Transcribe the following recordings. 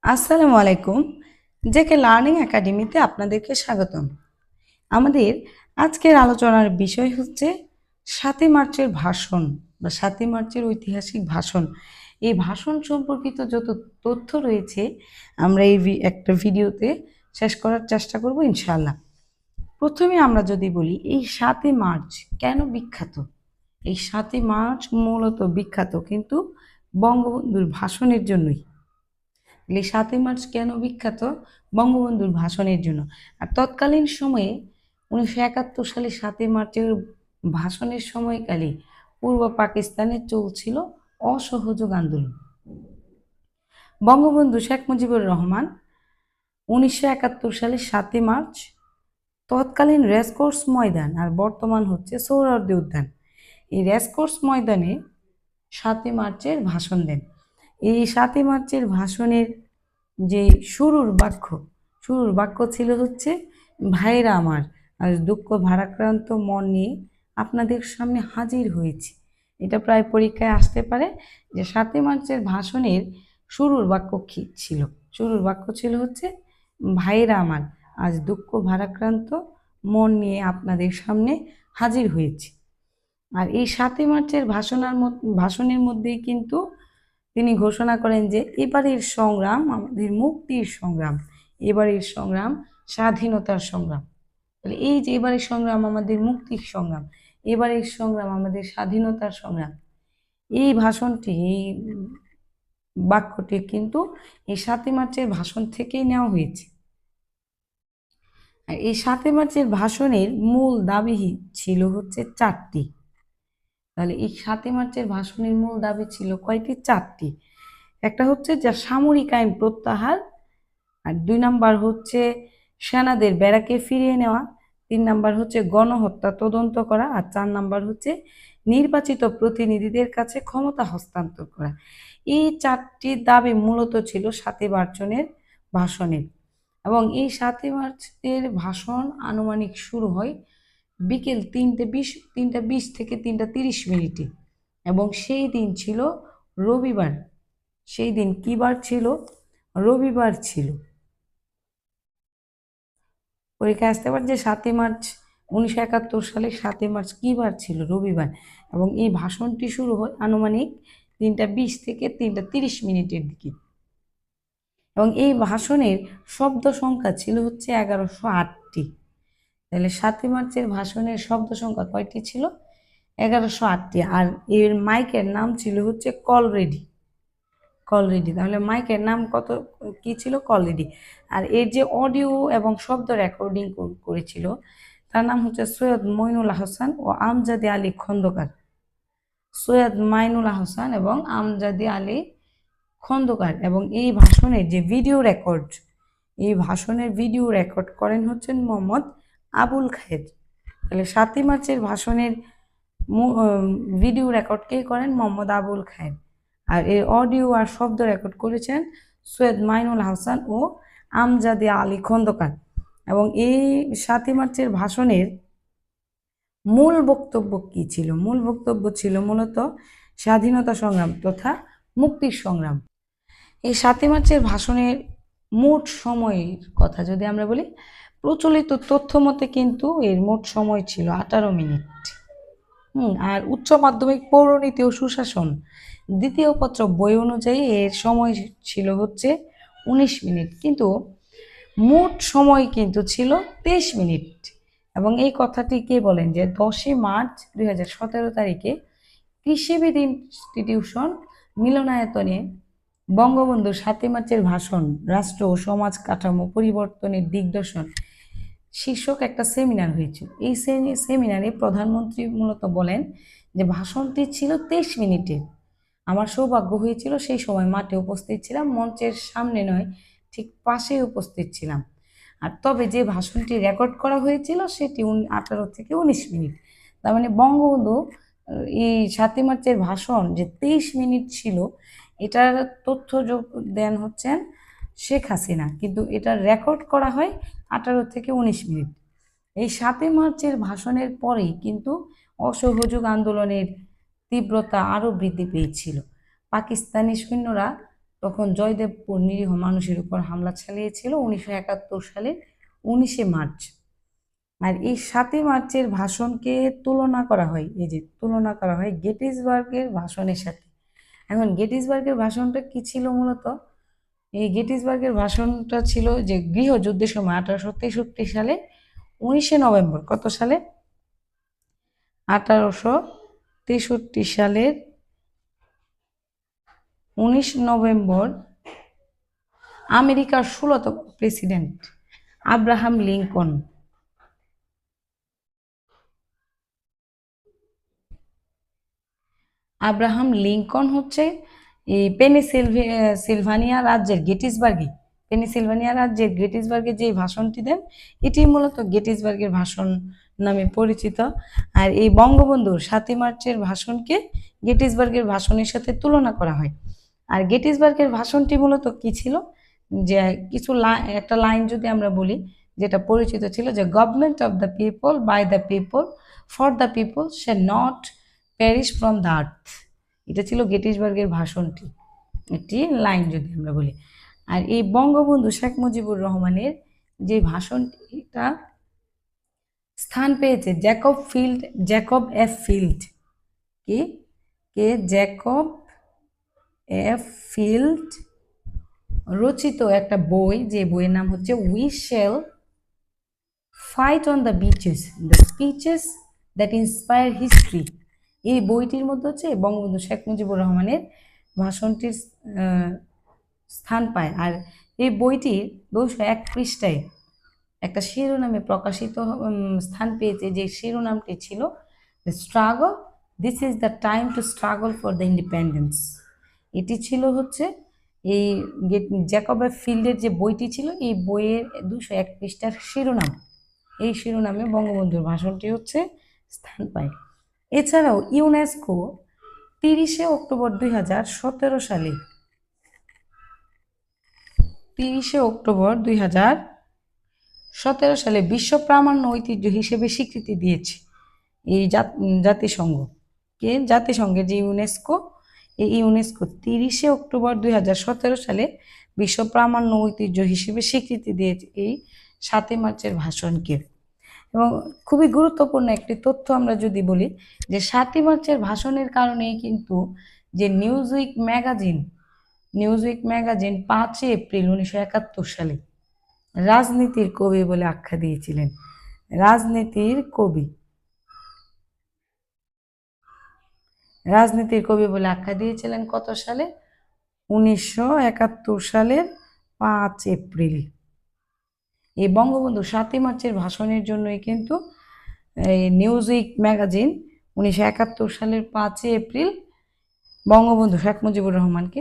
আসসালামু আলাইকুম। JK learning একাডেমিতে আপনাদেরকে স্বাগতম। আমাদের আজকের আলোচনার বিষয় হচ্ছে ৭ই মার্চের ভাষণ বা ৭ই মার্চের ঐতিহাসিক ভাষণ। এই ভাষণ সম্পর্কিত যত তথ্য রয়েছে আমরা এই একটা ভিডিওতে শেষ করার চেষ্টা করব ইনশাআল্লাহ। প্রথমে আমরা যদি বলি এই ৭ই মার্চ কেন বিখ্যাত? এই ৭ই মার্চ মূলত বিখ্যাত কিন্তু বঙ্গবন্ধুর ভাষণের জন্যই। ৭ই মার্চ কেন বিখ্যাত? বঙ্গবন্ধুর ভাষণের জন্য। আর তৎকালীন সময়ে 1971 সালে ৭ই মার্চের ভাষণের সময়কালে পূর্ব পাকিস্তানে চলছিল অসহযোগ আন্দোলন। বঙ্গবন্ধু শেখ মুজিবুর রহমান 1971 সালে ৭ই মার্চ তৎকালীন রেসকোর্স ময়দান আর বর্তমান হচ্ছে সোহরাওয়ার্দী উদ্যান, এই রেসকোর্স ময়দানে ৭ই মার্চের ভাষণ দেন। এই ৭ই মার্চের ভাষণের যে শুরুর বাক্য ছিল হচ্ছে, ভাইরা আমার, আজ দুঃখ ভারাক্রান্ত মন নিয়ে আপনাদের সামনে হাজির হয়েছি। এটা প্রায় পরীক্ষায় আসতে পারে যে ৭ই মার্চের ভাষণের শুরুর বাক্য কি ছিল। শুরুর বাক্য ছিল হচ্ছে, ভাইরা আমার, আজ দুঃখ ভারাক্রান্ত মন নিয়ে আপনাদের সামনে হাজির হয়েছি। আর এই ৭ই মার্চের ভাষণের মধ্যেই কিন্তু তিনি ঘোষণা করেন যে এবারের সংগ্রাম আমাদের মুক্তির সংগ্রাম, এবারের সংগ্রাম স্বাধীনতার সংগ্রাম। তাহলে এই যে এবারের সংগ্রাম আমাদের মুক্তির সংগ্রাম, এবারের সংগ্রাম আমাদের স্বাধীনতার সংগ্রাম, এই ভাষণটি, এই বাক্যটি কিন্তু এই ৭ই মার্চের ভাষণ থেকেই নেওয়া হয়েছে। আর এই ৭ই মার্চের ভাষণের মূল দাবি ছিল হচ্ছে 4টি। তাহলে এই ৭ই মার্চের ভাষণের মূল দাবি ছিল কয়টি? 4টি। একটা হচ্ছে যা সামরিক আইন প্রত্যাহার, আর 2 নাম্বার হচ্ছে সেনাদের ব্যারাকে ফিরিয়ে নেওয়া, 3 নাম্বার হচ্ছে গণহত্যা তদন্ত করা, আর 4 নাম্বার হচ্ছে নির্বাচিত প্রতিনিধিদের কাছে ক্ষমতা হস্তান্তর করা। এই 4টি দাবি মূলত ছিল ৭ই মার্চের ভাষণের। এবং এই ৭ই মার্চের ভাষণ আনুমানিক শুরু হয় বিকেল 3টা 20 থেকে 3টা 30 মিনিটে, এবং সেই দিন ছিল রবিবার। সেই দিন কি বার ছিল? রবিবার ছিল। পরীক্ষা আসতে পারে যে ৭ই মার্চ 1971 সালে ৭ই মার্চ কি বার ছিল? রবিবার। এবং এই ভাষণটি শুরু হয় আনুমানিক 3টা 20 থেকে 3টা 30 মিনিটের দিকে। এবং এই ভাষণের শব্দ সংখ্যা ছিল হচ্ছে 1108টি। তাহলে ৭ই মার্চের ভাষণের শব্দ সংখ্যা কয়টি ছিল? 1108টি। আর এর মাইকের নাম ছিল হচ্ছে কল রেডি। তাহলে মাইকের নাম কি ছিল? Call ready. আর এর যে অডিও এবং শব্দ রেকর্ডিং করেছিল তার নাম হচ্ছে সৈয়দ মইনুল আহসান ও আমজাদি আলী খন্দকার। সৈয়দ মাইনুল আহসান এবং আমজাদি আলী খন্দকার। এবং এই ভাষণের যে ভিডিও রেকর্ড করেন হচ্ছেন মোহাম্মদ আবুল খায়ের। তাহলে ৭ই মার্চের ভাষণের ভিডিও রেকর্ড কে করেন? মোহাম্মদ আবুল খায়ের। আর এর অডিও আর শব্দ রেকর্ড করেছেন সৈয়দ মাইনুল হাসান ও আমজাদি আলী খন্দকার। এবং এই ৭ই মার্চের ভাষণের মূল বক্তব্য কি ছিল? মূল বক্তব্য ছিল মূলত স্বাধীনতা সংগ্রাম তথা মুক্তির সংগ্রাম। এই ৭ই মার্চের ভাষণের মোট সময়ের কথা যদি আমরা বলি, প্রচলিত তথ্য মতে কিন্তু এর মোট সময় ছিল 18 মিনিট। আর উচ্চ মাধ্যমিক পৌরনীতি ও সুশাসন দ্বিতীয় পত্র বই অনুযায়ী এর সময় ছিল হচ্ছে 19 মিনিট, কিন্তু মোট সময় কিন্তু ছিল 23 মিনিট। এবং এই কথাটি কে বলেন? যে 10 মার্চ 2017 তারিখে কৃষিবিদ ইনস্টিটিউশন মিলনায়তনে বঙ্গবন্ধু ৭ই মার্চের ভাষণ, রাষ্ট্র ও সমাজ কাঠামো পরিবর্তনের দিগদর্শন শীর্ষক একটা সেমিনার হয়েছিল। এই সেমিনারে প্রধানমন্ত্রী মূলত বলেন যে ভাষণটি ছিল 23 মিনিটের। আমার সৌভাগ্য হয়েছিল সেই সময় মাঠে উপস্থিত ছিলাম, মঞ্চের সামনে নয় ঠিক পাশে উপস্থিত ছিলাম। আর তবে যে ভাষণটি রেকর্ড করা হয়েছিল সেটি 18 থেকে 19 মিনিট। তার মানে বঙ্গবন্ধু এই ৭ই মার্চের ভাষণ যে 23 মিনিট ছিল, এটার তথ্য দেন হচ্ছেন শেখ হাসিনা, কিন্তু এটা রেকর্ড করা হয় 18 থেকে 19 মিনিট। এই ৭ই মার্চের ভাষণের পরেই কিন্তু অসহযোগ আন্দোলনের তীব্রতা আরও বৃদ্ধি পেয়েছিল। পাকিস্তানি সৈন্যরা তখন জয়দেবপুর নিরীহ মানুষের উপর হামলা চালিয়েছিল 1971 সালের 19 মার্চ। আর এই 7ই মার্চের ভাষণকে তুলনা করা হয়, এই যে তুলনা করা হয় গেটিসবার্গের ভাষণের সাথে। এখন গেটিসবার্গের ভাষণটা কি ছিল মূলত? এই গেটিসবার্গের ভাষণটা ছিল যে গৃহযুদ্ধের সময় 1863 সালে 19 নভেম্বর, কত সালে? 1863 সালের 19 নভেম্বর আমেরিকার 16তম প্রেসিডেন্ট আব্রাহাম লিঙ্কন হচ্ছে এই পেনিসিলভানিয়া রাজ্যের গেটিসবার্গে যে ভাষণটি দেন, এটি মূলত গেটিসবার্গের ভাষণ নামে পরিচিত। আর এই বঙ্গবন্ধুর 7ই মার্চের ভাষণকে গেটিসবার্গের ভাষণের সাথে তুলনা করা হয়। আর গেটিসবার্গের ভাষণটি মূলত কি ছিল, যে কিছু একটা লাইন যদি আমরা বলি, যেটা পরিচিত ছিল যে government of the people, by the people, for the people, shall not perish from the earth. এটা ছিল গেটিসবার্গের ভাষণটি, একটি লাইন যদি আমরা বলি। আর এই বঙ্গবন্ধু শেখ মুজিবুর রহমানের যে ভাষণটা স্থান পেয়েছে জ্যাকব এফ ফিল্ড, কি কে জ্যাকব এফ ফিল্ড রচিত একটা বই, যে বইয়ের নাম হচ্ছে we shall fight on the beaches, the speeches that inspire history. এই বইটির মধ্যে হচ্ছে বঙ্গবন্ধু শেখ মুজিবুর রহমানের ভাষণটির স্থান পায়। আর এই বইটির 201 পৃষ্ঠায় একটা শিরোনামে প্রকাশিত স্থান পেয়েছে, যে শিরোনামটি ছিল struggle, this is the time to struggle for the independence. এটি ছিল হচ্ছে এই জ্যাকব এফ ফিল্ডের যে বইটি ছিল, এই বইয়ের 201 পৃষ্ঠার শিরোনাম। এই শিরোনামে বঙ্গবন্ধুর ভাষণটি হচ্ছে স্থান পায়। এছাড়াও ইউনেস্কো 30শে অক্টোবর 2017 সালে 30শে অক্টোবর 2017 সালে বিশ্ব প্রামাণ্য ঐতিহ্য হিসেবে স্বীকৃতি দিয়েছে এই জাতিসংঘের যে ইউনেস্কো, এই ইউনেস্কো 30শে অক্টোবর 2017 সালে বিশ্ব প্রামাণ্য ঐতিহ্য হিসেবে স্বীকৃতি দিয়েছে এই 7ই মার্চের ভাষণকে। এবং খুবই গুরুত্বপূর্ণ একটি তথ্য আমরা যদি বলি, যে 7ই মার্চের ভাষণের কারণেই কিন্তু যে নিউজউইক ম্যাগাজিন 5 এপ্রিল 1971 সালে রাজনীতির কবি বলে আখ্যা দিয়েছিলেন। রাজনীতির কবি বলে আখ্যা দিয়েছিলেন কত সালে? 1971 সালের 5 এপ্রিল। এই বঙ্গবন্ধু 7ই মার্চের ভাষণের জন্যই কিন্তু এই নিউজউইক ম্যাগাজিন 1971 সালের 5 এপ্রিল বঙ্গবন্ধু শেখ মুজিবুর রহমানকে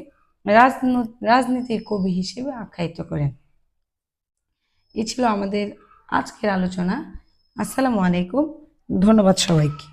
রাজনীতির কবি হিসেবে আখ্যায়িত করেন। এ ছিল আমাদের আজকের আলোচনা। আসসালামু আলাইকুম, ধন্যবাদ সবাইকে।